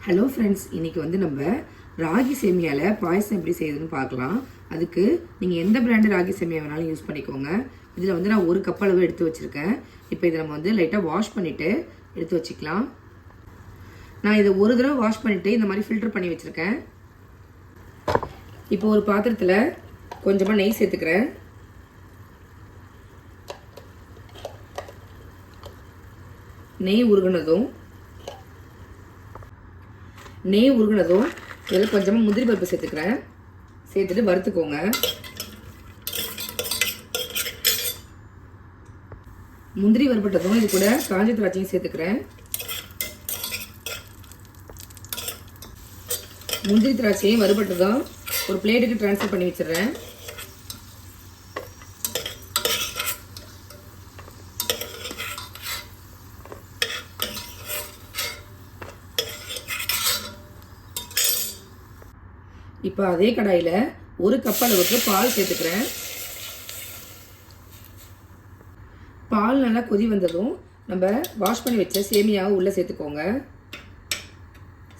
Hello friends, இன்றைக்கி வந்து நம்ம ராகி சேமியாவில் பாயசம் எப்படி செய்யுதுன்னு பார்க்கலாம். அதுக்கு நீங்கள் எந்த பிராண்டு ராகி சேமியா வேணாலும் யூஸ் பண்ணிக்கோங்க. இதில் வந்து நான் 1 கப் அளவு எடுத்து வச்சுருக்கேன். இப்போ இதை நம்ம வந்து லைட்டாக வாஷ் பண்ணிவிட்டு எடுத்து வச்சுக்கலாம். நான் இதை ஒரு தடவை வாஷ் பண்ணிவிட்டு இந்த மாதிரி ஃபில்டர் பண்ணி வச்சுருக்கேன். இப்போ ஒரு பாத்திரத்தில் கொஞ்சமாக நெய் சேர்த்துக்கிறேன். நெய் உருகுனதும் இதில் கொஞ்சமாக முந்திரி பருப்பு சேர்த்துக்கிறேன். சேர்த்துட்டு வறுத்துக்கோங்க. முந்திரி வறுப்பட்டதும் இது கூட காஞ்ச திராட்சையும் சேர்த்துக்கிறேன். முந்திரி திராட்சையும் வறுப்பட்டதும் ஒரு பிளேட்டுக்கு ட்ரான்ஸ்ஃபர் பண்ணி வச்சிடுறேன். இப்போ அதே கடாயில் 1 கப் அளவுக்கு பால் சேர்த்துக்கிறேன். பால் நல்லா கொதி வந்ததும் நம்ம வாஷ் பண்ணி வச்ச சேமியாவை உள்ளே சேர்த்துக்கோங்க.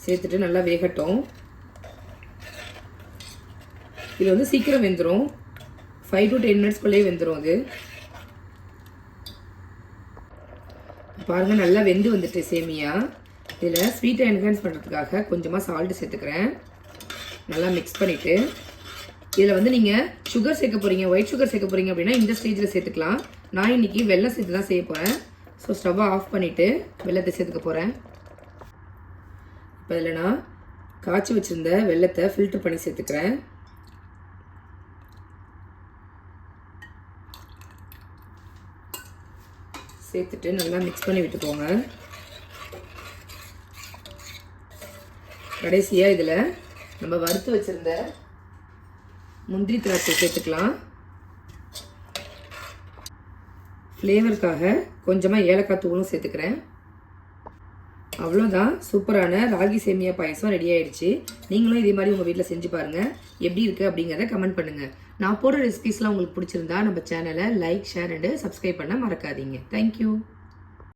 சேர்த்துட்டு நல்லா வேகட்டும். இது வந்து சீக்கிரம் வெந்துடும். 5 to 10 மினிட்ஸ்குள்ளேயே வெந்துடும். அது பாருங்கள், நல்லா வெந்து வந்துட்டு சேமியா. இதில் ஸ்வீட்டை என்ஹான்ஸ் பண்ணுறதுக்காக கொஞ்சமாக சால்ட்டு சேர்த்துக்கிறேன். நல்லா மிக்ஸ் பண்ணிவிட்டு இதில் வந்து நீங்கள் சுகர் சேர்க்க போகிறீங்க, ஒயிட் சுகர் சேர்க்க போகிறீங்க அப்படின்னா இந்த ஸ்டேஜில் சேர்த்துக்கலாம். நான் இன்றைக்கி வெல்லம் சேர்த்து தான் செய்ய போகிறேன். ஸோ ஸ்டவ்வை ஆஃப் பண்ணிவிட்டு வெல்லத்தை சேர்த்துக்க போகிறேன். இப்போ இதில் நான் காய்ச்சி வச்சுருந்த வெல்லத்தை ஃபில்டர் பண்ணி சேர்த்துக்கிறேன். சேர்த்துட்டு நல்லா மிக்ஸ் பண்ணி விட்டுக்கோங்க. கடைசியாக இதில் நம்ம வறுத்து வச்சுருந்த முந்திரி திராட்சை சேர்த்துக்கலாம். ஃப்ளேவருக்காக கொஞ்சமாக ஏலக்காய் தூளும் சேர்த்துக்கிறேன். அவ்வளோதான், சூப்பரான ராகி சேமியா பாயசம் ரெடி ஆகிடுச்சு. நீங்களும் இதே மாதிரி உங்கள் வீட்டில் செஞ்சு பாருங்கள். எப்படி இருக்குது அப்படிங்கிறத கமெண்ட் பண்ணுங்கள். நான் போடுற ரெசிபீஸ்லாம் உங்களுக்கு பிடிச்சிருந்தா நம்ம சேனலை லைக், ஷேர் அண்டு சப்ஸ்கிரைப் பண்ண மறக்காதீங்க. தேங்க்யூ.